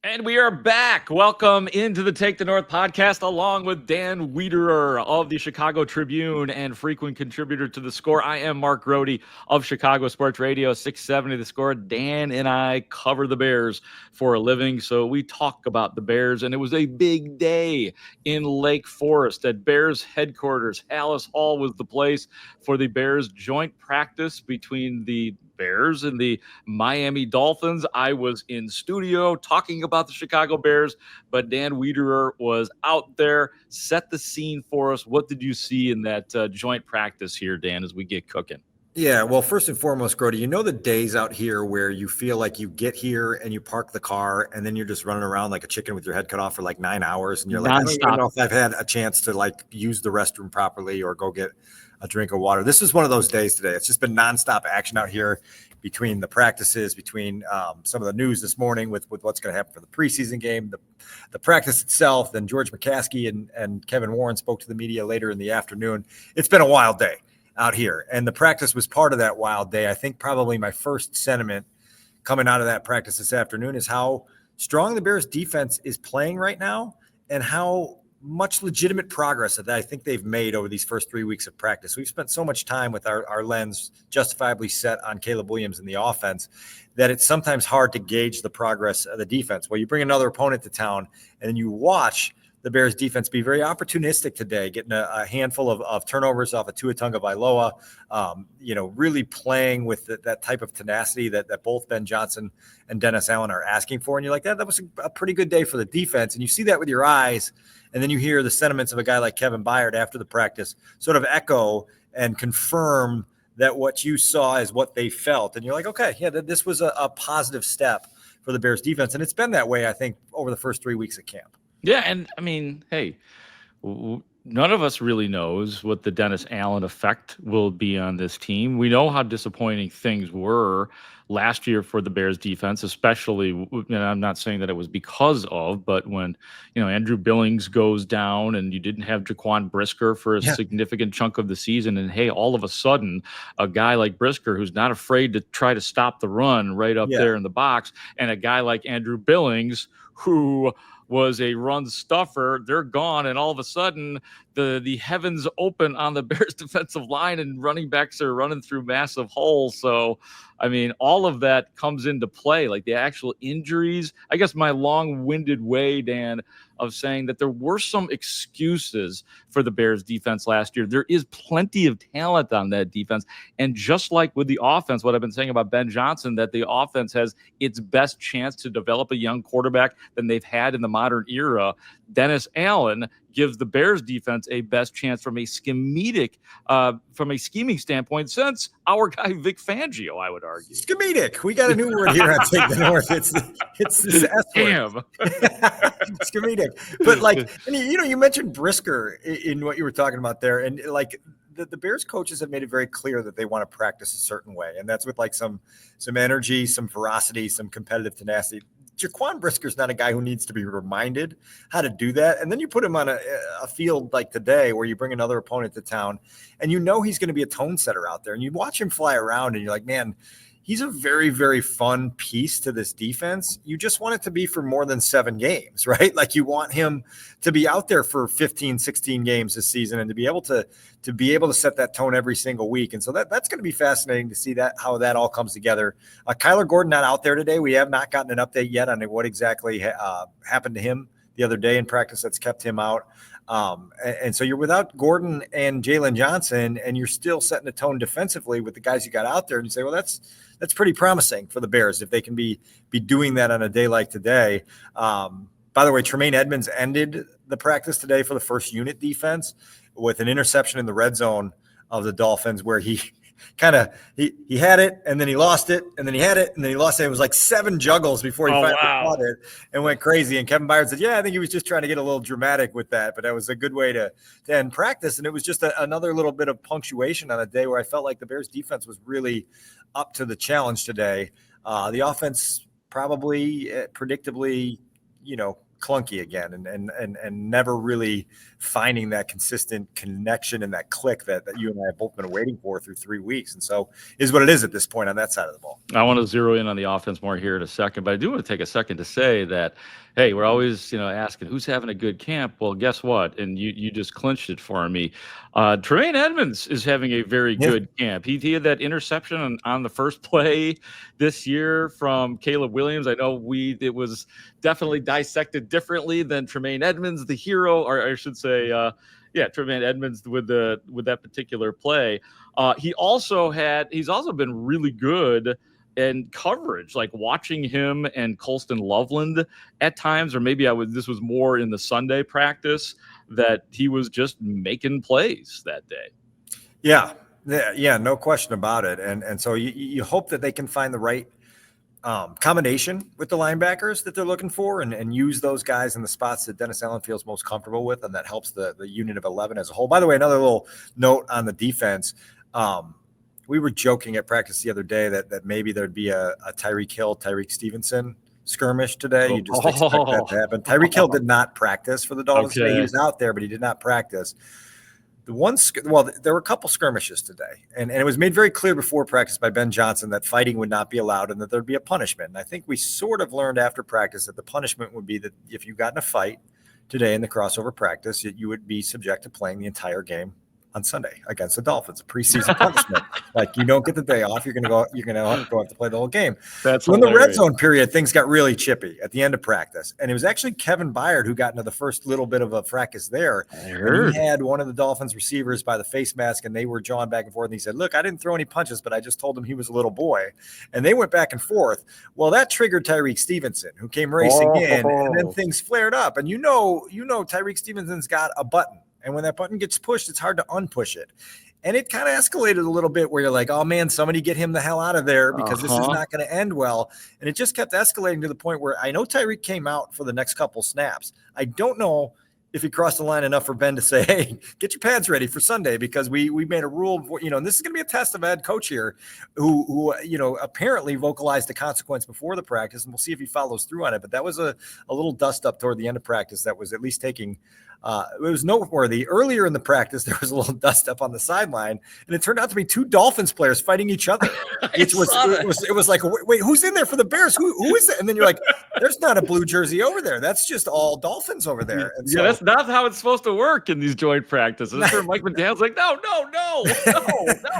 And we are back. Welcome into the Take the North podcast, along with Dan Wiederer of the Chicago Tribune and frequent contributor to The Score. I am Mark Grote of Chicago Sports Radio, 670 The Score. Dan and I cover the Bears for a living, so we talk about the Bears. And it was a big day in Lake Forest at Bears headquarters. Haugh was the place for the Bears joint practice between the Bears and the Miami Dolphins. I was in studio talking about the Chicago Bears, but Dan Wiederer was out there. Set the scene for us. What did you see in that joint practice here, Dan, as we get cooking? Yeah, well, first and foremost, Grote, you know the days out here where you feel like you get here and you park the car and then you're just running around like a chicken with your head cut off for like 9 hours, and you're like, I don't even know if I've had a chance to like use the restroom properly or go get a drink of water. This is one of those days today. It's just been nonstop action out here between the practices, between some of the news this morning with what's going to happen for the preseason game, the practice itself. Then George McCaskey and Kevin Warren spoke to the media later in the afternoon. It's been a wild day out here, and the practice was part of that wild day. I think probably my first sentiment coming out of that practice this afternoon is how strong the Bears defense is playing right now and how much legitimate progress that I think they've made over these first 3 weeks of practice. We've spent so much time with our lens justifiably set on Caleb Williams and the offense that it's sometimes hard to gauge the progress of the defense. Well, you bring another opponent to town and then you watch the Bears defense be very opportunistic today, getting a handful of turnovers off of Tua Tagovailoa, really playing with that type of tenacity that both Ben Johnson and Dennis Allen are asking for. And you're like, that was a pretty good day for the defense. And you see that with your eyes. And then you hear the sentiments of a guy like Kevin Byard after the practice sort of echo and confirm that what you saw is what they felt. And you're like, okay, yeah, this was a positive step for the Bears defense. And it's been that way, I think, over the first 3 weeks of camp. Yeah, and I mean, hey, none of us really knows what the Dennis Allen effect will be on this team. We know how disappointing things were last year for the Bears defense, especially, and I'm not saying that it was because of, but when, Andrew Billings goes down and you didn't have Jaquan Brisker for a significant chunk of the season. And hey, all of a sudden, a guy like Brisker, who's not afraid to try to stop the run right up there in the box, and a guy like Andrew Billings, who was a run stuffer, they're gone, and all of a sudden the heavens open on the Bears defensive line and running backs are running through massive holes. So, I mean, all of that comes into play, like the actual injuries. I guess my long-winded way, Dan, of saying that there were some excuses for the Bears defense last year. There is plenty of talent on that defense. And just like with the offense, what I've been saying about Ben Johnson, that the offense has its best chance to develop a young quarterback than they've had in the modern era, Dennis Allen gives the Bears defense a best chance from a scheming standpoint since our guy Vic Fangio, I would argue. Schematic. We got a new word here on Take the North. It's this S word. Schematic. But you mentioned Brisker in what you were talking about there, and like the Bears coaches have made it very clear that they want to practice a certain way, and that's with like some energy, some ferocity, some competitive tenacity. Jaquan Brisker's not a guy who needs to be reminded how to do that. And then you put him on a field like today where you bring another opponent to town and he's going to be a tone setter out there. And you watch him fly around and you're like, man, he's a very, very fun piece to this defense. You just want it to be for more than 7 games, right? Like you want him to be out there for 15, 16 games this season and to be able to set that tone every single week. And so that's going to be fascinating to see how that all comes together. Kyler Gordon not out there today. We have not gotten an update yet on what exactly happened to him the other day in practice that's kept him out. And so you're without Gordon and Jalen Johnson, and you're still setting the tone defensively with the guys you got out there. And you say, well, that's pretty promising for the Bears if they can be doing that on a day like today. By the way, Trey Edmunds ended the practice today for the first unit defense with an interception in the red zone of the Dolphins where he he had it and then he lost it and then he had it and then he lost it. It was like 7 juggles before he finally caught it and went crazy. And Kevin Byard said, I think he was just trying to get a little dramatic with that, but that was a good way to end practice. And it was just another little bit of punctuation on a day where I felt like the Bears defense was really up to the challenge today. The offense probably predictably, clunky again, and never really finding that consistent connection and that click that you and I have both been waiting for through 3 weeks. And so is what it is at this point on that side of the ball. I want to zero in on the offense more here in a second, but I do want to take a second to say that, hey, we're always, asking who's having a good camp. Well, guess what? And you just clinched it for me. Trey Edmunds is having a very good camp. He had that interception on the first play this year from Caleb Williams. I know it was definitely dissected differently than Tremaine Edmunds, the hero, or I should say, Tremaine Edmunds with that particular play. He's also been really good in coverage, like watching him and Colston Loveland at times, or maybe this was more in the Sunday practice, that he was just making plays that day. Yeah, no question about it. And so you hope that they can find the right combination with the linebackers that they're looking for, and use those guys in the spots that Dennis Allen feels most comfortable with, and that helps the unit of 11 as a whole. By the way, another little note on the defense. We were joking at practice the other day that maybe there'd be a Tyreek Hill, Tyreek Stevenson skirmish today. You just expect that to happen. Tyreek Hill did not practice for the Dolphins today. He was out there, but he did not practice. There were a couple skirmishes today, and it was made very clear before practice by Ben Johnson that fighting would not be allowed and that there'd be a punishment. And I think we sort of learned after practice that the punishment would be that if you got in a fight today in the crossover practice, you would be subject to playing the entire game on Sunday against the Dolphins, a preseason punishment. Like, you don't get the day off. You're going to have to play the whole game. That's so in the red zone period, things got really chippy at the end of practice. And it was actually Kevin Byard who got into the first little bit of a fracas there. He had one of the Dolphins receivers by the face mask, and they were jawing back and forth. And he said, look, I didn't throw any punches, but I just told him he was a little boy. And they went back and forth. Well, that triggered Tyreek Stevenson, who came racing in, and then things flared up. And you know, Tyreek Stevenson's got a button. And when that button gets pushed, it's hard to unpush it. And it kind of escalated a little bit where you're like, oh, man, somebody get him the hell out of there, because this is not going to end well. And it just kept escalating to the point where I know Tyreek came out for the next couple snaps. I don't know if he crossed the line enough for Ben to say, hey, get your pads ready for Sunday, because we made a rule, and this is going to be a test of a head coach here who apparently vocalized the consequence before the practice, and we'll see if he follows through on it. But that was a little dust up toward the end of practice that was at least taking it was noteworthy. Earlier in the practice, there was a little dust up on the sideline, and it turned out to be two Dolphins players fighting each other. It was like, wait, who's in there for the Bears? Who is it? And then you're like, there's not a blue jersey over there. That's just all Dolphins over there. And so, that's not how it's supposed to work in these joint practices. That's where Mike McDaniel's like, no,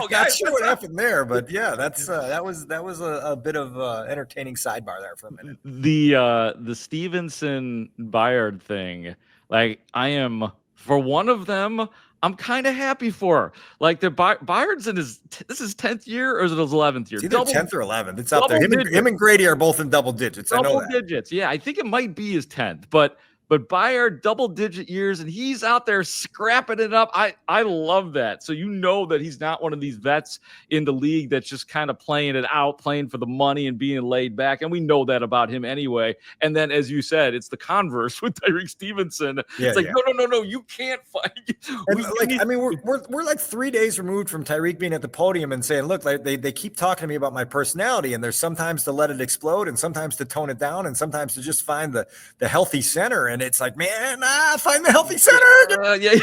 guys. Not sure what happened there, but yeah, that was a bit of entertaining sidebar there for a minute. The Stevenson Byard thing. Like, I am, for one of them, I'm kind of happy for. Like, the Byard's in this is his 10th year, or is it his 11th year? It's either 10th or 11th. It's up there. Him and Grady are both in double digits. I know that. Double digits. Yeah, I think it might be his 10th, but Byard, double-digit years, and he's out there scrapping it up. I love that. So that he's not one of these vets in the league that's just kind of playing it out, playing for the money and being laid back. And we know that about him anyway. And then, as you said, it's the converse with Tyreek Stevenson. It's like, no, you can't fight. We're like 3 days removed from Tyreek being at the podium and saying, look, like, they keep talking to me about my personality, and there's sometimes to let it explode, and sometimes to tone it down, and sometimes to just find the healthy center. And it's like, man, find the healthy center. Get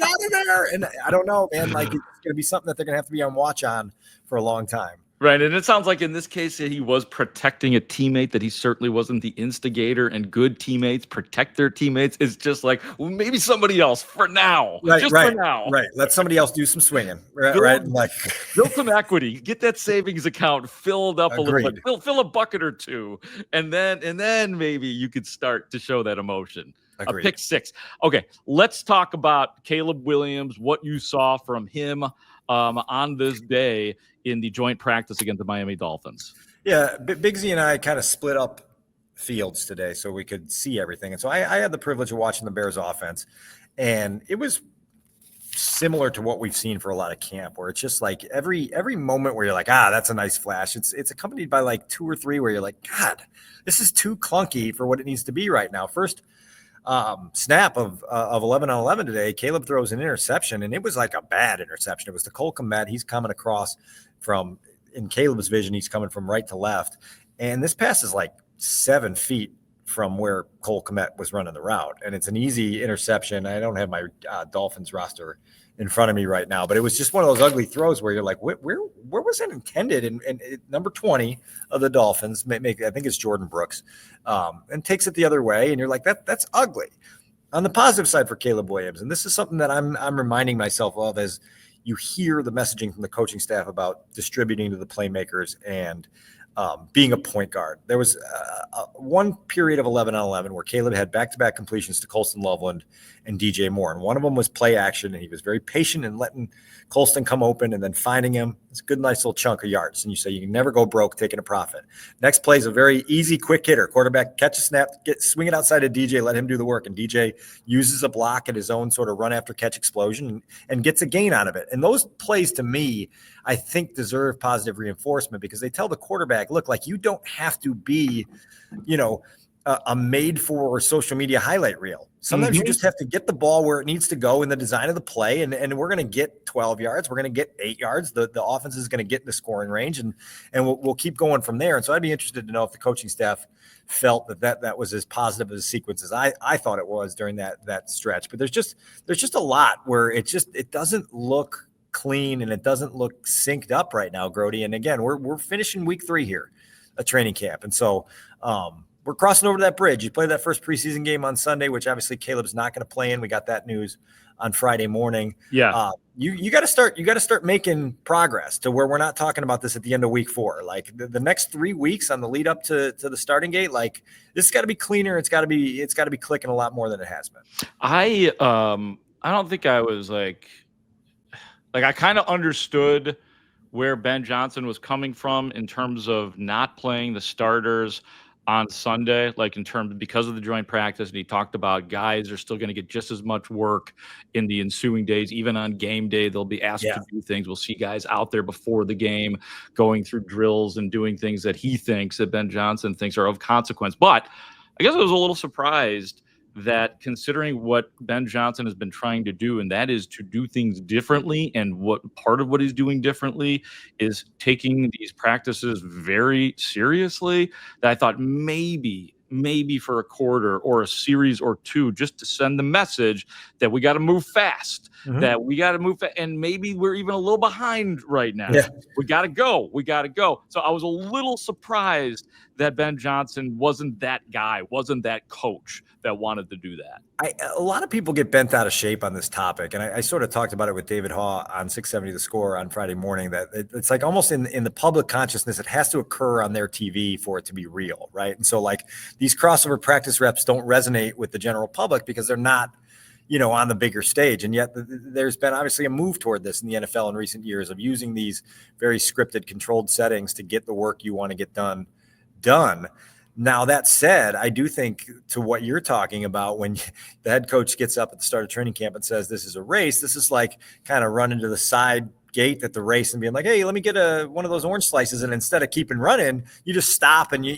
out of there. And I don't know, man. Like, it's going to be something that they're going to have to be on watch on for a long time. Right. And it sounds like in this case, he was protecting a teammate, that he certainly wasn't the instigator, and good teammates protect their teammates. It's just like, well, maybe somebody else for now. For now. Right. Let somebody else do some swinging. Right. Like, build some equity, get that savings account filled up a little bit, fill a bucket or two. And then maybe you could start to show that emotion. Agreed. A pick six. Okay. Let's talk about Caleb Williams, what you saw from him on this day in the joint practice against the Miami Dolphins. Yeah, Big Z and I kind of split up fields today so we could see everything. And so I had the privilege of watching the Bears offense, and it was similar to what we've seen for a lot of camp, where it's just like every moment where you're like, that's a nice flash. It's accompanied by like two or three where you're like, God, this is too clunky for what it needs to be right now. First snap of 11 on 11 today, Caleb throws an interception, and it was like a bad interception. It was to Cole Kmet. He's coming across in Caleb's vision, he's coming from right to left. And this pass is like 7 feet from where Cole Kmet was running the route. And it's an easy interception. I don't have my Dolphins roster in front of me right now, but it was just one of those ugly throws where you're like, where was it intended? And number 20 of the Dolphins, I think it's Jordan Brooks, and takes it the other way. And you're like, that's ugly. On the positive side for Caleb Williams, and this is something that I'm reminding myself of as you hear the messaging from the coaching staff about distributing to the playmakers and being a point guard. There was one period of 11 on 11 where Caleb had back-to-back completions to Colston Loveland and DJ Moore. And one of them was play action, and he was very patient in letting Colston come open and then finding him. It's a good, nice little chunk of yards. And you say you can never go broke taking a profit. Next play is a very easy, quick hitter. Quarterback catch a snap, swing it outside of DJ, let him do the work. And DJ uses a block at his own sort of run after catch explosion and gets a gain out of it. And those plays, to me, I think deserve positive reinforcement because they tell the quarterback, look, like you don't have to be, a made for social media highlight reel. Sometimes you just have to get the ball where it needs to go in the design of the play. And we're going to get 12 yards. We're going to get 8 yards. The offense is going to get in the scoring range and we'll keep going from there. And so I'd be interested to know if the coaching staff felt that was as positive as a sequence as I thought it was during that stretch. But there's just a lot where it doesn't look clean and it doesn't look synced up right now, Grote. And again, we're finishing week 3 here, a training camp. And so, we're crossing over to that bridge. You play that first preseason game on Sunday, which obviously Caleb's not going to play in. We got that news on Friday morning. Yeah. You got to start making progress to where we're not talking about this at the end of week 4. Like the next 3 weeks on the lead up to the starting gate, like this got to be cleaner. It's got to be clicking a lot more than it has been. I don't think I was like I kind of understood where Ben Johnson was coming from in terms of not playing the starters on Sunday, because of the joint practice. And he talked about guys are still going to get just as much work in the ensuing days. Even on game day, they'll be asked to do things. We'll see guys out there before the game going through drills and doing things that Ben Johnson thinks are of consequence. But I guess I was a little surprised that considering what Ben Johnson has been trying to do, and that is to do things differently, and what part of what he's doing differently is taking these practices very seriously, that I thought maybe for a quarter or a series or two, just to send the message that we got to move fast, that we got to move fast, and maybe we're even a little behind right now. Yeah. We got to go. So I was a little surprised that Ben Johnson wasn't that guy, wasn't that coach that wanted to do that. A lot of people get bent out of shape on this topic, and I sort of talked about it with David Haugh on 670 The Score on Friday morning, that it's like almost in the public consciousness, it has to occur on their TV for it to be real, right? And so like these crossover practice reps don't resonate with the general public because they're not, on the bigger stage. And yet there's been obviously a move toward this in the NFL in recent years of using these very scripted, controlled settings to get the work you want to get done. Now, that said, I do think to what you're talking about, when the head coach gets up at the start of training camp and says, this is a race, this is like kind of running to the side gate at the race and being like, hey, let me get one of those orange slices. And instead of keeping running, you just stop and you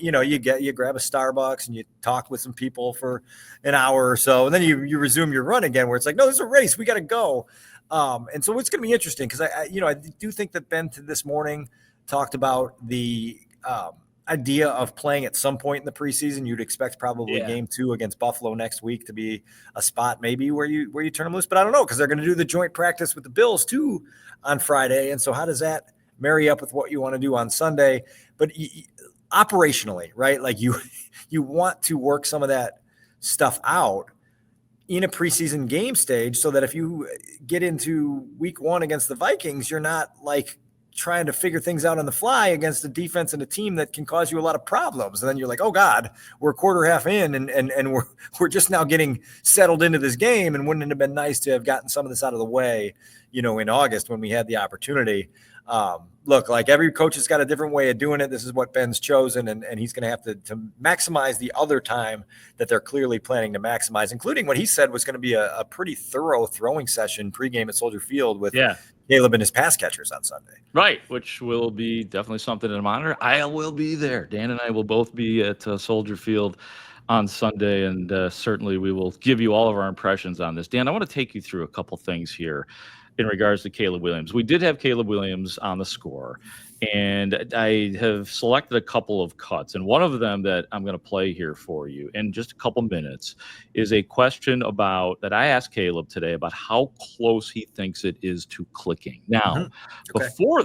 grab a Starbucks and you talk with some people for an hour or so. And then you resume your run again, where it's like, no, this is a race. We got to go. And so it's going to be interesting because I do think that Ben this morning talked about the idea of playing at some point in the preseason. You'd expect probably game 2 against Buffalo next week to be a spot maybe where you turn them loose, but I don't know, because they're going to do the joint practice with the Bills too on Friday. And so how does that marry up with what you want to do on Sunday? But operationally, right? Like you want to work some of that stuff out in a preseason game stage so that if you get into week 1 against the Vikings, you're not like trying to figure things out on the fly against a defense and a team that can cause you a lot of problems. And then you're like, oh God, we're a quarter half in and we're just now getting settled into this game. And wouldn't it have been nice to have gotten some of this out of the way, in August when we had the opportunity? Look, like every coach has got a different way of doing it. This is what Ben's chosen, and he's going to have to maximize the other time that they're clearly planning to maximize, including what he said was going to be a pretty thorough throwing session pregame at Soldier Field with Caleb and his pass catchers on Sunday. Right, which will be definitely something to monitor. I will be there. Dan and I will both be at Soldier Field on Sunday, and certainly we will give you all of our impressions on this. Dan, I want to take you through a couple things here in regards to Caleb Williams. We did have Caleb Williams on the score, And I have selected a couple of cuts. And one of them that I'm going to play here for you in just a couple minutes is a question about that I asked Caleb today about how close he thinks it is to clicking. Now, Okay. before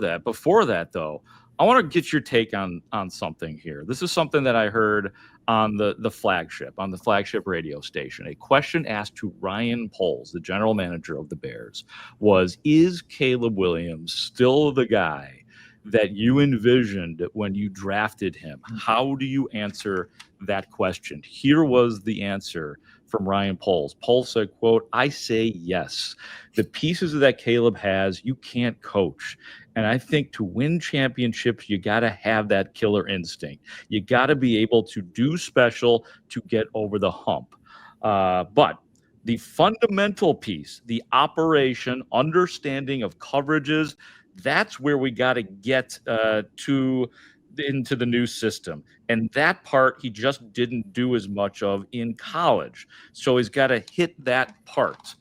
that though, I want to get your take on something here. This is something that I heard on the flagship radio station. A question asked to Ryan Poles, the general manager of the Bears, was, is Caleb Williams still the guy that you envisioned when you drafted him? How do you answer that question? Here was the answer from Ryan Poles. Poles said, quote, I say yes. The pieces that Caleb has, you can't coach. And I think to win championships, you got to have that killer instinct. You got to be able to do special to get over the hump. But the fundamental piece, the operation, understanding of coverages, that's where we got to get into the new system. And that part he just didn't do as much of in college. So he's got to hit that part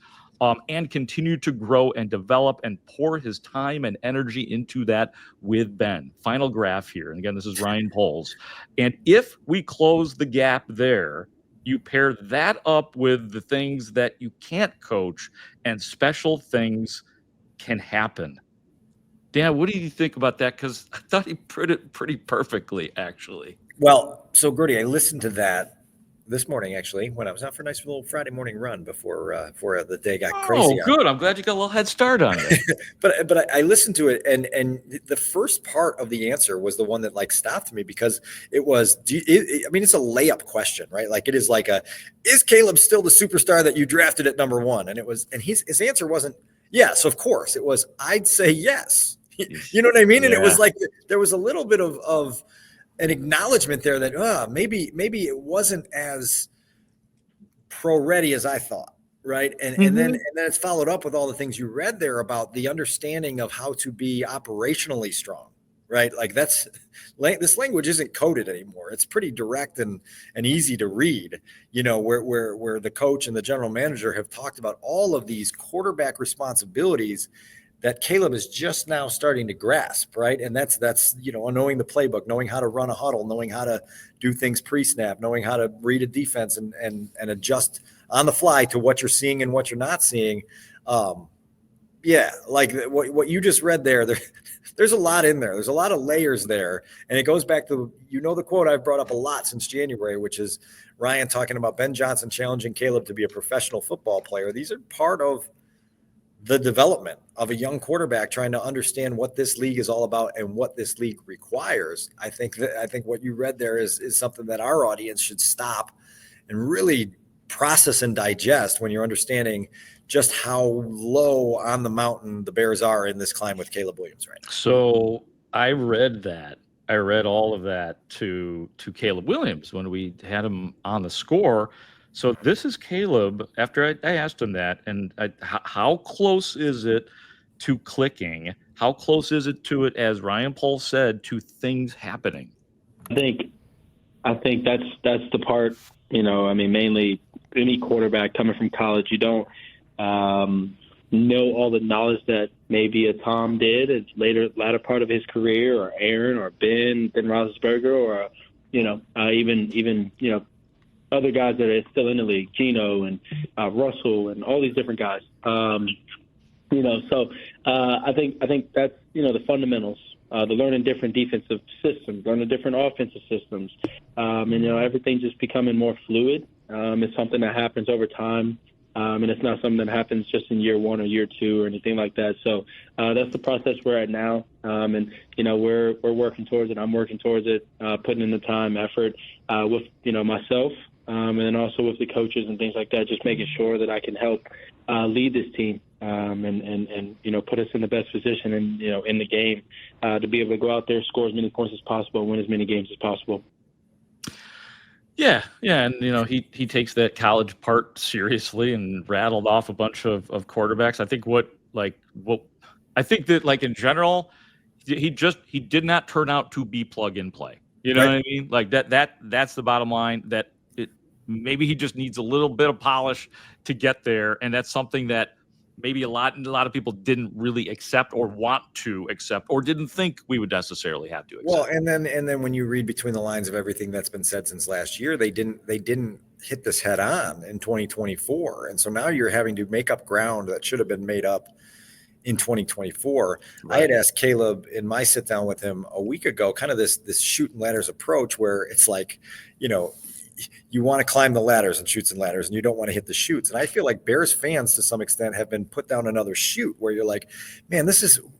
and continue to grow and develop and pour his time and energy into that with Ben. Final graph here. And again, this is Ryan Poles. And if we close the gap there, you pair that up with the things that you can't coach, and special things can happen. Dan, what do you think about that? Because I thought he put it pretty perfectly, actually. Well, so Grote, I listened to that this morning, actually, when I was out for a nice little Friday morning run before the day got crazy. Oh, good. I'm glad you got a little head start on it. but I listened to it, and the first part of the answer was the one that like stopped me, because it was, it's a layup question, right? Like it is like is Caleb still the superstar that you drafted at number one? And it was, and his answer wasn't yes, of course. It was, I'd say yes. You know what I mean? And it was like there was a little bit of an acknowledgement there that maybe it wasn't as pro ready as I thought, right? And then it's followed up with all the things you read there about the understanding of how to be operationally strong, right? Like this language isn't coded anymore. It's pretty direct and easy to read. You know, where the coach and the general manager have talked about all of these quarterback responsibilities that Caleb is just now starting to grasp, right? And that's knowing the playbook, knowing how to run a huddle, knowing how to do things pre-snap, knowing how to read a defense and adjust on the fly to what you're seeing and what you're not seeing. Like what you just read there's a lot in there. There's a lot of layers there. And it goes back to, the quote I've brought up a lot since January, which is Ryan talking about Ben Johnson challenging Caleb to be a professional football player. These are part of the development of a young quarterback trying to understand what this league is all about and what this league requires. I think what you read there is something that our audience should stop and really process and digest when you're understanding just how low on the mountain the Bears are in this climb with Caleb Williams right now. So I read all of that to Caleb Williams when we had him on the score. So this is Caleb after I asked him that, and how close is it to clicking? How close is it to it, as Ryan Poles said, to things happening? I think that's the part, mainly any quarterback coming from college, you don't know all the knowledge that maybe a Tom did at latter part of his career, or Aaron or Ben Roethlisberger, or, even other guys that are still in the league, Gino and Russell and all these different guys. So I think that's, the fundamentals, the learning different defensive systems, learning different offensive systems. Everything just becoming more fluid. It's something that happens over time. And it's not something that happens just in year one or year two or anything like that. So that's the process we're at now. We're working towards it. I'm working towards it, putting in the time, effort with, myself. And then also with the coaches and things like that, just making sure that I can help lead this team and put us in the best position in the game to be able to go out there, score as many points as possible, and win as many games as possible. Yeah, and he takes that college part seriously and rattled off a bunch of quarterbacks. I think I think that in general, he did not turn out to be plug and play. You know what I mean? Like that's the bottom line. That maybe he just needs a little bit of polish to get there, and that's something that maybe a lot of people didn't really accept or want to accept or didn't think we would necessarily have to accept. Well, and then when you read between the lines of everything that's been said since last year, they didn't hit this head on in 2024. And so now you're having to make up ground that should have been made up in 2024. Right. I had asked Caleb in my sit down with him a week ago, kind of this shooting ladders approach where it's like, you want to climb the ladders and chutes and ladders and you don't want to hit the chutes. And I feel like Bears fans to some extent have been put down another chute where you're like, man,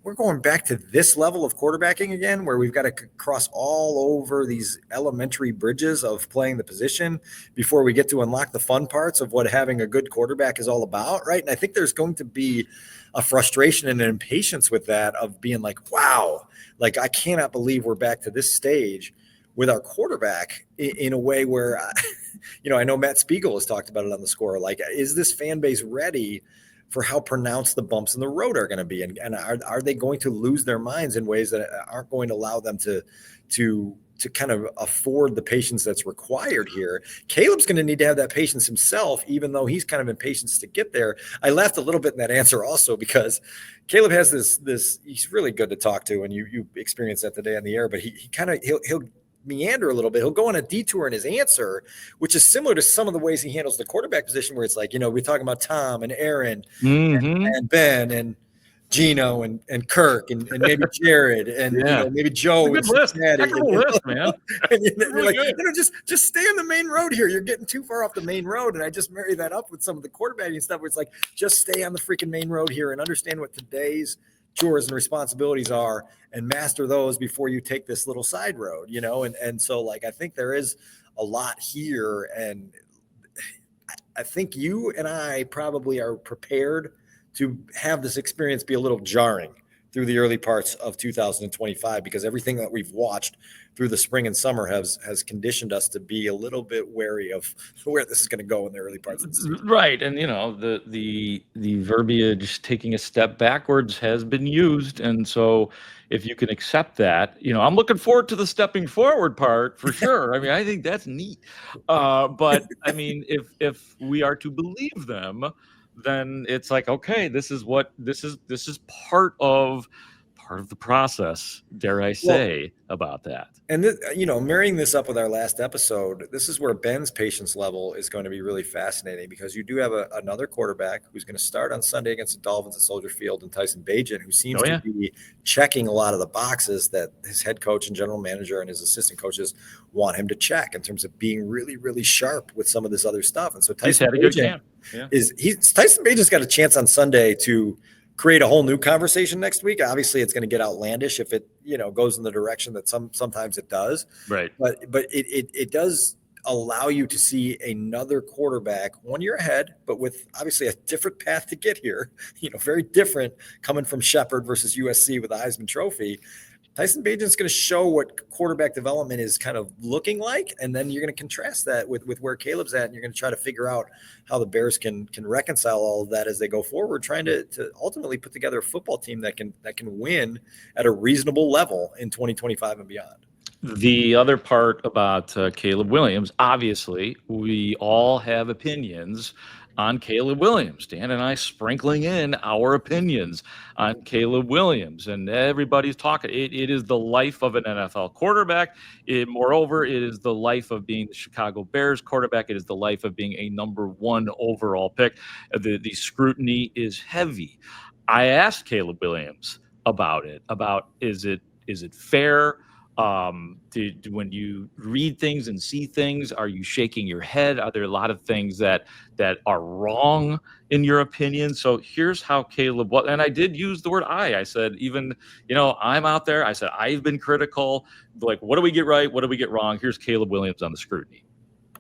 we're going back to this level of quarterbacking again, where we've got to cross all over these elementary bridges of playing the position before we get to unlock the fun parts of what having a good quarterback is all about. Right. And I think there's going to be a frustration and an impatience with that of being like, wow, like I cannot believe we're back to this stage with our quarterback in a way where, I know Matt Spiegel has talked about it on The Score. Like, is this fan base ready for how pronounced the bumps in the road are going to be? And are they going to lose their minds in ways that aren't going to allow them to kind of afford the patience that's required here? Caleb's going to need to have that patience himself, even though he's kind of impatient to get there. I laughed a little bit in that answer also because Caleb has this he's really good to talk to, and you experienced that today on the air, but he'll meander a little bit. He'll go on a detour in his answer, which is similar to some of the ways he handles the quarterback position, where it's like, we're talking about Tom and Aaron and Ben and Gino and Kirk and maybe Jared and maybe Joe. Good list. Heck of a list, man. And you're like, just stay on the main road here. You're getting too far off the main road. And I just marry that up with some of the quarterbacking stuff where it's like, just stay on the freaking main road here and understand what today's chores and responsibilities are and master those before you take this little side road, and so like I think there is a lot here, and I think you and I probably are prepared to have this experience be a little jarring through the early parts of 2025, because everything that we've watched through the spring and summer has conditioned us to be a little bit wary of where this is going to go in the early parts of the season. Right. And, the verbiage taking a step backwards has been used. And so if you can accept that, I'm looking forward to the stepping forward part for sure. I mean, I think that's neat. But I mean, if we are to believe them, then it's like, okay, this is part of the process, dare I say, about that. And marrying this up with our last episode, this is where Ben's patience level is going to be really fascinating, because you do have another quarterback who's going to start on Sunday against the Dolphins at Soldier Field, and Tyson Bagent, who seems to be checking a lot of the boxes that his head coach and general manager and his assistant coaches want him to check in terms of being really, really sharp with some of this other stuff. And so Tyson had a good camp. Tyson Bagent's got a chance on Sunday to create a whole new conversation next week. Obviously, it's going to get outlandish if it goes in the direction that sometimes it does. Right. But it does allow you to see another quarterback 1 year ahead, but with obviously a different path to get here. Very different coming from Shepherd versus USC with the Heisman Trophy. Tyson Bagent's going to show what quarterback development is kind of looking like, and then you're going to contrast that with where Caleb's at, and you're going to try to figure out how the Bears can reconcile all of that as they go forward, trying to ultimately put together a football team that can win at a reasonable level in 2025 and beyond. The other part about Caleb Williams, obviously, we all have opinions on Caleb Williams. Dan and I sprinkling in our opinions on Caleb Williams, and everybody's talking. It is the life of an NFL quarterback. Moreover, it is the life of being the Chicago Bears quarterback. It is the life of being a number one overall pick. The scrutiny is heavy. I asked Caleb Williams about it. Is it fair? When you read things and see things, are you shaking your head? Are there a lot of things that are wrong in your opinion? So here's how Caleb was, and I did use the word I said, even, I'm out there. I said, I've been critical. Like, what do we get right? What do we get wrong? Here's Caleb Williams on the scrutiny.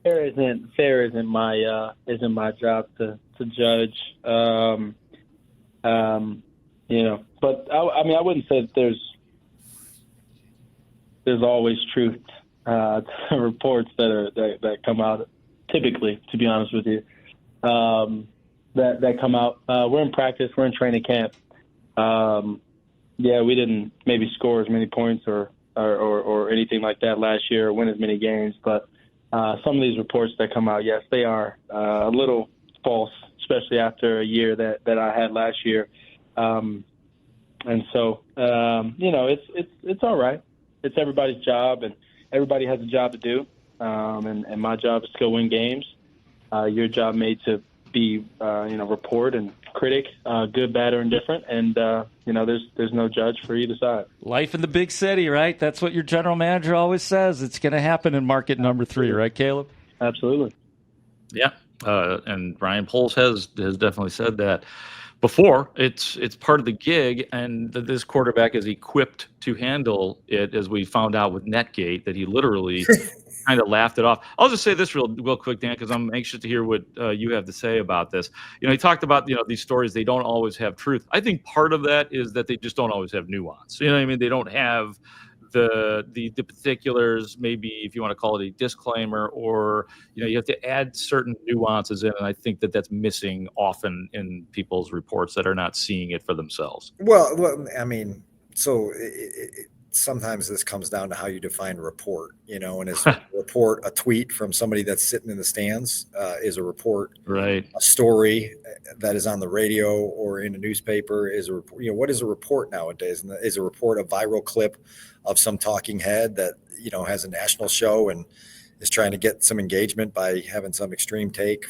Fair isn't my job to judge. But I wouldn't say that there's always truth to reports that come out. Typically, to be honest with you, that come out. We're in practice. We're in training camp. We didn't maybe score as many points or anything like that last year, or win as many games. But some of these reports that come out, yes, they are a little false, especially after a year that I had last year. And so, it's all right. It's everybody's job, and everybody has a job to do. And my job is to go win games. Your job may to be, report and critic, good, bad, or indifferent. And, there's no judge for either side. Life in the big city, right? That's what your general manager always says. It's going to happen in market number 3, right, Caleb? Absolutely. Yeah. And Ryan Poles has definitely said that before. It's part of the gig, and this quarterback is equipped to handle it, as we found out with Netgate, that he literally kind of laughed it off. I'll just say this real quick, Dan, because I'm anxious to hear what you have to say about this. He talked about, these stories, they don't always have truth. I think part of that is that they just don't always have nuance. You know what I mean? They don't have the particulars, maybe if you want to call it a disclaimer, or you have to add certain nuances in, and I think that's missing often in people's reports that are not seeing it for themselves. Well, I mean, so sometimes this comes down to how you define report, and is a report a tweet from somebody that's sitting in the stands? Is a report right? A story that is on the radio or in a newspaper? Is a report, what is a report nowadays? And is a report a viral clip of some talking head that has a national show and is trying to get some engagement by having some extreme take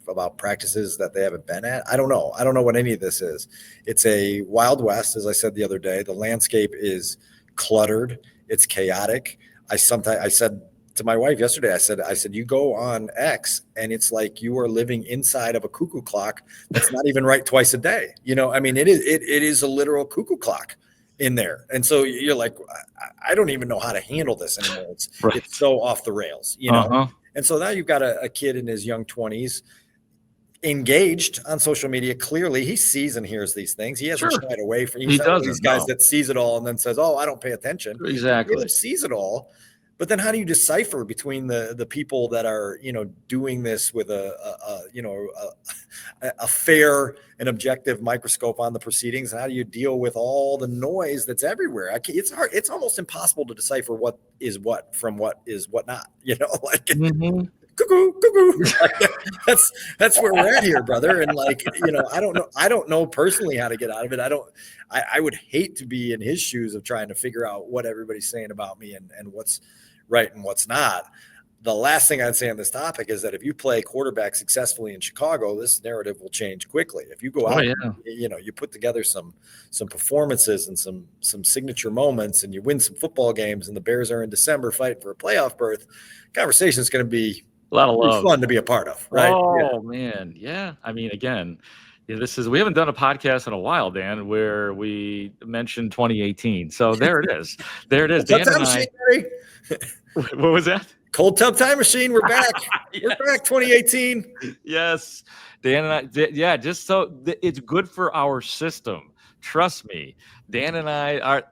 about practices that they haven't been at? I don't know what any of this is. It's a Wild West, as I said the other day. The landscape is cluttered. It's chaotic. I said to my wife yesterday, I said, you go on X and it's like you are living inside of a cuckoo clock that's not even right twice a day. It is a literal cuckoo clock in there. And so you're like, I don't even know how to handle this anymore. It's so off the rails, And so now you've got a kid in his young 20s engaged on social media. Clearly he sees and hears these things. He hasn't shied away from these guys that sees it all and then says, I don't pay attention. Exactly. He sees it all. But then how do you decipher between the people that are, doing this with a fair and objective microscope on the proceedings? And how do you deal with all the noise that's everywhere? It's hard. It's almost impossible to decipher what is what from what is what not, Mm-hmm. Cuckoo. That's where we're at here, brother. And I don't know personally how to get out of it. I would hate to be in his shoes of trying to figure out what everybody's saying about me and what's right and what's not. The last thing I'd say on this topic is that if you play quarterback successfully in Chicago, this narrative will change quickly. If you go out, you put together some performances and some signature moments, and you win some football games, and the Bears are in December fighting for a playoff berth, conversation is going to be a lot of love, fun to be a part of, right? Oh man, yeah. I mean, again, we haven't done a podcast in a while, Dan, where we mentioned 2018. So there it is. Dan and I. What was that? Cold Tub Time Machine. We're back. Yes. We're back. 2018. Yes, Dan and I. Just so it's good for our system. Trust me, Dan and I are.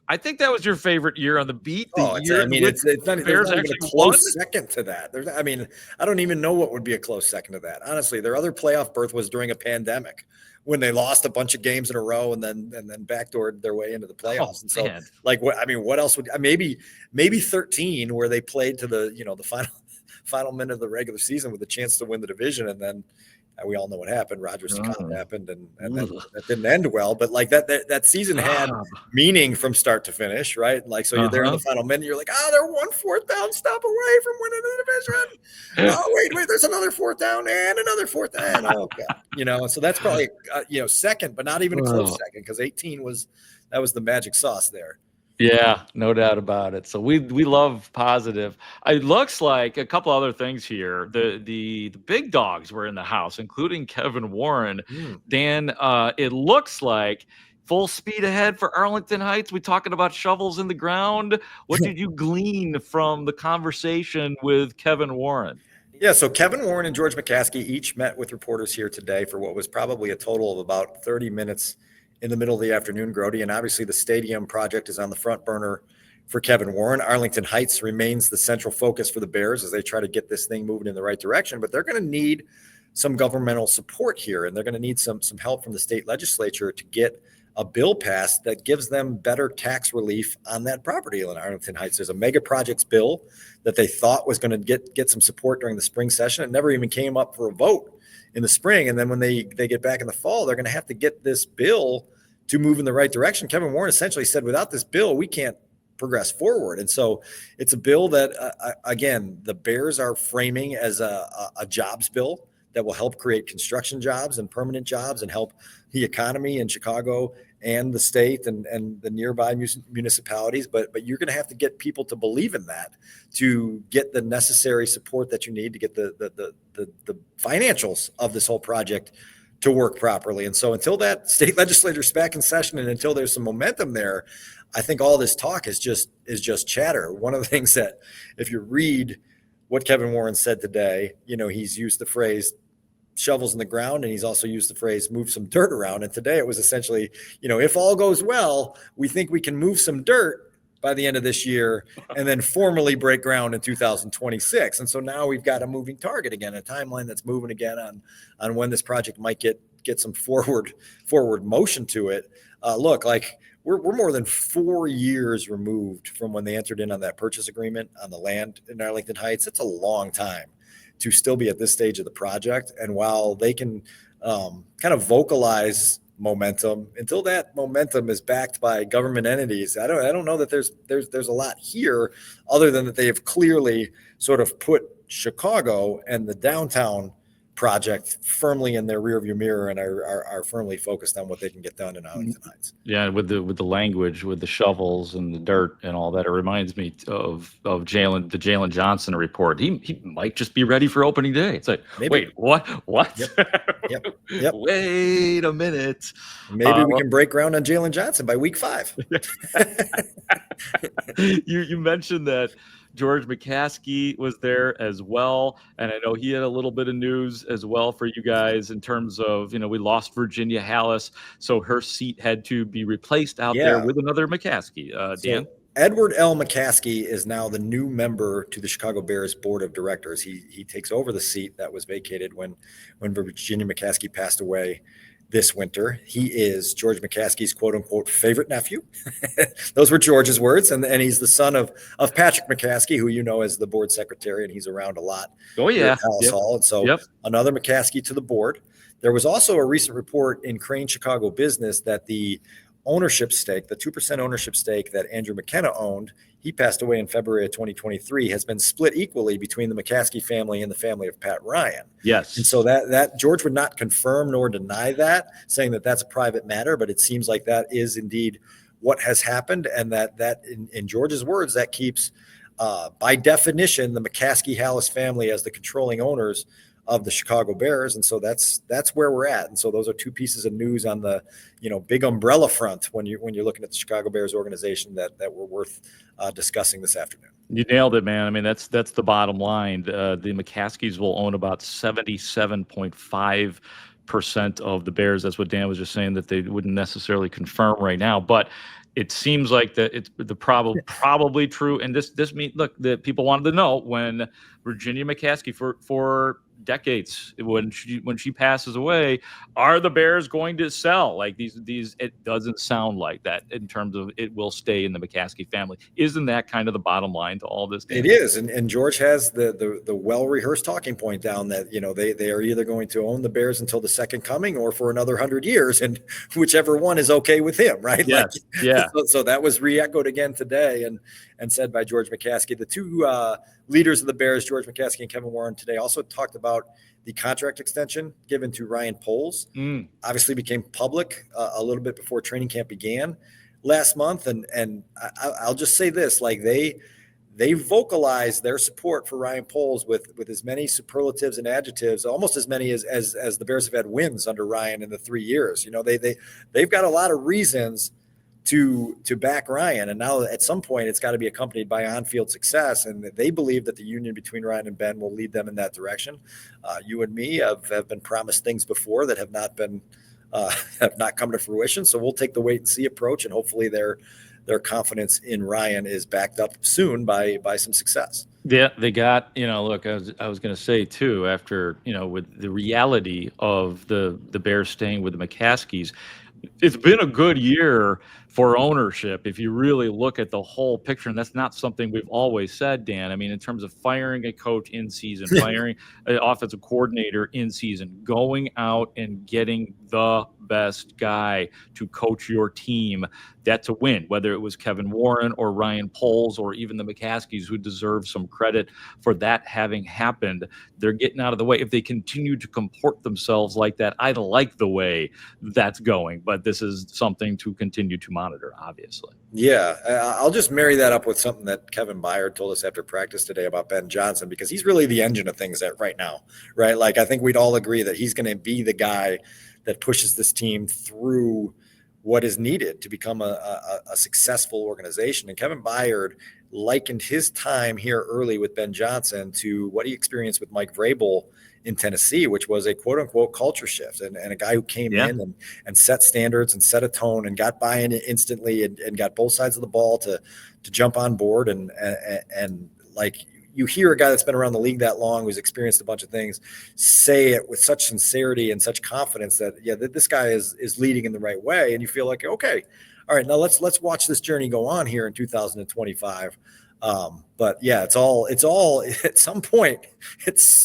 I think that was your favorite year on the beat. It's not even a close second to that. I don't even know what would be a close second to that. Honestly, their other playoff berth was during a pandemic when they lost a bunch of games in a row and then backdoored their way into the playoffs. And so, man. What else would maybe 13 where they played to the final minute of the regular season with a chance to win the division, and then we all know what happened. Rodgers happened, and that didn't end well. But that season had meaning from start to finish, right? You're there in the final minute. You're like, they're 1 4th down stop away from winning the division. Oh wait, there's another 4th down and another 4th down. Oh god, So that's probably second, but not even a close second, because 18 was the magic sauce there. Yeah, no doubt about it. So we love positive. It looks like a couple other things here. The big dogs were in the house, including Kevin Warren. Dan, it looks like full speed ahead for Arlington Heights. We talking about shovels in the ground. What did you glean from the conversation with Kevin Warren? Yeah, so Kevin Warren and George McCaskey each met with reporters here today for what was probably a total of about 30 minutes in the middle of the afternoon, Grote. And obviously the stadium project is on the front burner for Kevin Warren. Arlington Heights remains the central focus for the Bears as they try to get this thing moving in the right direction. But they're going to need some governmental support here, and they're going to need some help from the state legislature to get a bill passed that gives them better tax relief on that property in Arlington Heights. There's a mega projects bill that they thought was going to get some support during the spring session. It never even came up for a vote in the spring. And then when they get back in the fall, they're going to have to get this bill to move in the right direction. Kevin Warren essentially said, without this bill, we can't progress forward. And so it's a bill that, again, the Bears are framing as a jobs bill that will help create construction jobs and permanent jobs and help the economy in Chicago and the state and the nearby municipalities. But you're going to have to get people to believe in that to get the necessary support that you need to get the financials of this whole project to work properly. And so until that state legislature is back in session and until there's some momentum there, I think all this talk is just chatter. One of the things that, if you read what Kevin Warren said today, he's used the phrase shovels in the ground, and he's also used the phrase move some dirt around. And today it was essentially, if all goes well, we think we can move some dirt by the end of this year and then formally break ground in 2026. And so now we've got a moving target again, a timeline that's moving again on when this project might get some forward motion to it. Look, like we're more than 4 years removed from when they entered in on that purchase agreement on the land in Arlington Heights. It's a long time to still be at this stage of the project. And while they can kind of vocalize momentum, until that momentum is backed by government entities, I don't know that there's a lot here other than that they have clearly sort of put Chicago and the downtown project firmly in their rearview mirror and are firmly focused on what they can get done in Arlington Heights. Yeah, with the language, with the shovels and the dirt and all that, it reminds me of the Jalen Johnson report. He might just be ready for opening day. It's like, maybe. Wait, what? Yep. Wait a minute. Maybe we can break ground on Jalen Johnson by week 5. You mentioned that George McCaskey was there as well, and I know he had a little bit of news as well for you guys in terms of, we lost Virginia Hallis, so her seat had to be replaced out there with another McCaskey. Dan? Edward L. McCaskey is now the new member to the Chicago Bears board of directors. He takes over the seat that was vacated when Virginia McCaskey passed away this winter. He is George McCaskey's quote unquote favorite nephew. Those were George's words. And he's the son of Patrick McCaskey, who as the board secretary, and he's around a lot. Oh yeah. At Hall. And so another McCaskey to the board. There was also a recent report in Crane Chicago Business that the ownership stake, the 2% ownership stake that Andrew McKenna owned, he passed away in February of 2023, has been split equally between the McCaskey family and the family of Pat Ryan. Yes. And so that George would not confirm nor deny that, saying that that's a private matter, but it seems like that is indeed what has happened. And that in George's words, that keeps, by definition, the McCaskey-Hallis family as the controlling owners of the Chicago Bears. And so that's where we're at. And so those are two pieces of news on the, big umbrella front when you're looking at the Chicago Bears organization that were worth discussing this afternoon. You nailed it, man. I mean, that's the bottom line. The McCaskeys will own about 77.5% of the Bears. That's what Dan was just saying, that they wouldn't necessarily confirm right now, but it seems like that it's the probably true. And this means, look, that people wanted to know when Virginia McCaskey for decades, when she passes away, are the Bears going to sell? Like these it doesn't sound like that in terms of it will stay in the McCaskey family. Isn't that kind of the bottom line to all this? It is. And George has the well-rehearsed talking point down that, they are either going to own the Bears until the second coming or for another 100 years, and whichever one is okay with him, right? Yes. Yeah. So that was re-echoed again today and said by George McCaskey. The two leaders of the Bears, George McCaskey and Kevin Warren, today also talked about the contract extension given to Ryan Poles. Obviously became public a little bit before training camp began last month. And I'll just say this, like they vocalized their support for Ryan Poles with as many superlatives and adjectives, almost as many as the Bears have had wins under Ryan in the 3 years. They've got a lot of reasons to back Ryan. And now at some point it's got to be accompanied by on-field success. And they believe that the union between Ryan and Ben will lead them in that direction. You and me have been promised things before that have not come to fruition. So we'll take the wait and see approach, and hopefully their confidence in Ryan is backed up soon by some success. Yeah, they got, look, I was going to say too, after, with the reality of the Bears staying with the McCaskies, it's been a good year for ownership, if you really look at the whole picture, and that's not something we've always said, Dan. I mean, in terms of firing a coach in season, firing an offensive coordinator in season, going out and getting the best guy to coach your team, that's a win, whether it was Kevin Warren or Ryan Poles or even the McCaskies, who deserve some credit for that having happened. They're getting out of the way. If they continue to comport themselves like that, I like the way that's going, but this is something to continue to monitor, obviously. Yeah, I'll just marry that up with something that Kevin Byard told us after practice today about Ben Johnson, because he's really the engine of things right now, right? Like, I think we'd all agree that he's going to be the guy that pushes this team through what is needed to become a successful organization. And Kevin Byard likened his time here early with Ben Johnson to what he experienced with Mike Vrabel in Tennessee, which was a quote unquote culture shift, and a guy who came in and set standards and set a tone and got buy-in instantly and got both sides of the ball to jump on board. And like, you hear a guy that's been around the league that long, who's experienced a bunch of things, say it with such sincerity and such confidence that, this guy is leading in the right way. And you feel like, okay, all right, now let's watch this journey go on here in 2025. But yeah, it's all at some point, it's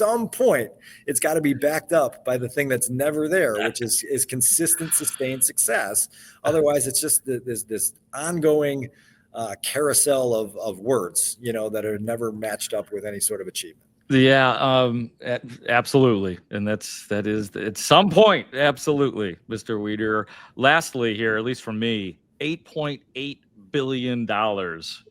got to be backed up by the thing that's never there, which is consistent, sustained success. Otherwise, it's just this ongoing carousel of words, that are never matched up with any sort of achievement. Yeah, absolutely. And that is at some point, absolutely, Mr. Wiederer. Lastly here, at least for me, $8.8 billion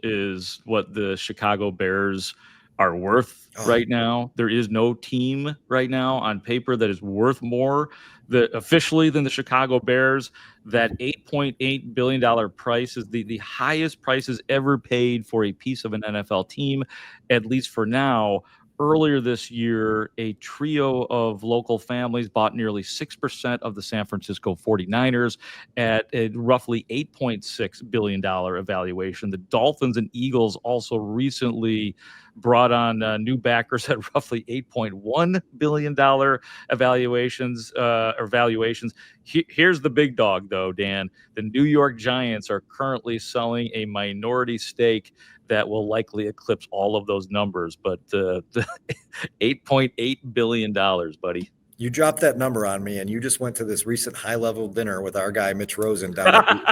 is what the Chicago Bears are worth right now. There is no team right now on paper that is worth more officially than the Chicago Bears. That $8.8 billion price is the highest prices ever paid for a piece of an NFL team, at least for now. Earlier this year, a trio of local families bought nearly 6% of the San Francisco 49ers at a roughly $8.6 billion evaluation. The Dolphins and Eagles also recently brought on new backers at roughly $8.1 billion valuations. Here's the big dog, though, Dan. The New York Giants are currently selling a minority stake that will likely eclipse all of those numbers, but $8.8 billion, buddy. You dropped that number on me, and you just went to this recent high-level dinner with our guy Mitch Rosen down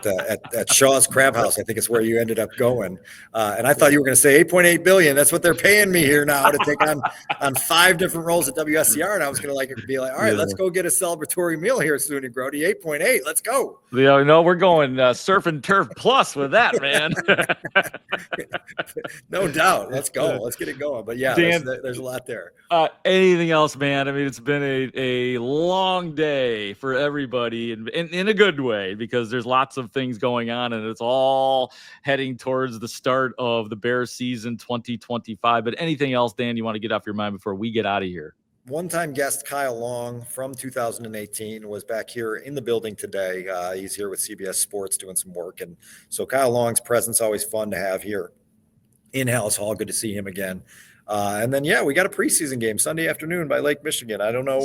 at Shaw's Crab House. I think it's where you ended up going. And I thought you were going to say $8.8 billion. That's what they're paying me here now to take on 5 different roles at WSCR. And I was going to be like, all right, let's go get a celebratory meal here soon and Grote. 8.8, let's go. Yeah, no, we're going surf and turf plus with that, man. No doubt. Let's go. Let's get it going. But yeah, Dan, there's a lot there. Anything else, man? I mean, it's been a long day for everybody in a good way, because there's lots of things going on and it's all heading towards the start of the Bears season 2025. But anything else, Dan, you want to get off your mind before we get out of here? One-time guest Kyle Long from 2018 was back here in the building today. He's here with CBS Sports doing some work. And so Kyle Long's presence always fun to have here in Haugh Hall. Good to see him again. And then, we got a preseason game Sunday afternoon by Lake Michigan. I don't know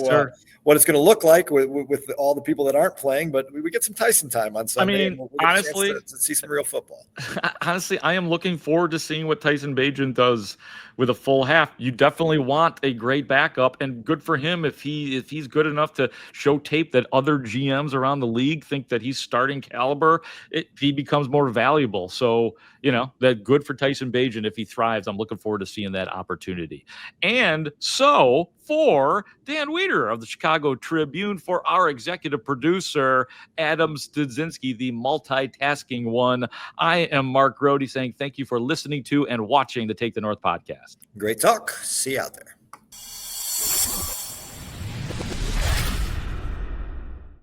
what it's going to look like with all the people that aren't playing, but we get some Tyson time on Sunday. I mean, honestly, to see some real football. Honestly, I am looking forward to seeing what Tyson Bagent does with a full half. You definitely want a great backup, and good for him if he's good enough to show tape that other GMs around the league think that he's starting caliber. He becomes more valuable. So, that good for Tyson Bagent if he thrives. I'm looking forward to seeing that opportunity. And so for Dan Wiederer of the Chicago Tribune, for our executive producer, Adam Studzinski, the multitasking one, I am Mark Grote saying thank you for listening to and watching the Take the North podcast. Great talk. See you out there.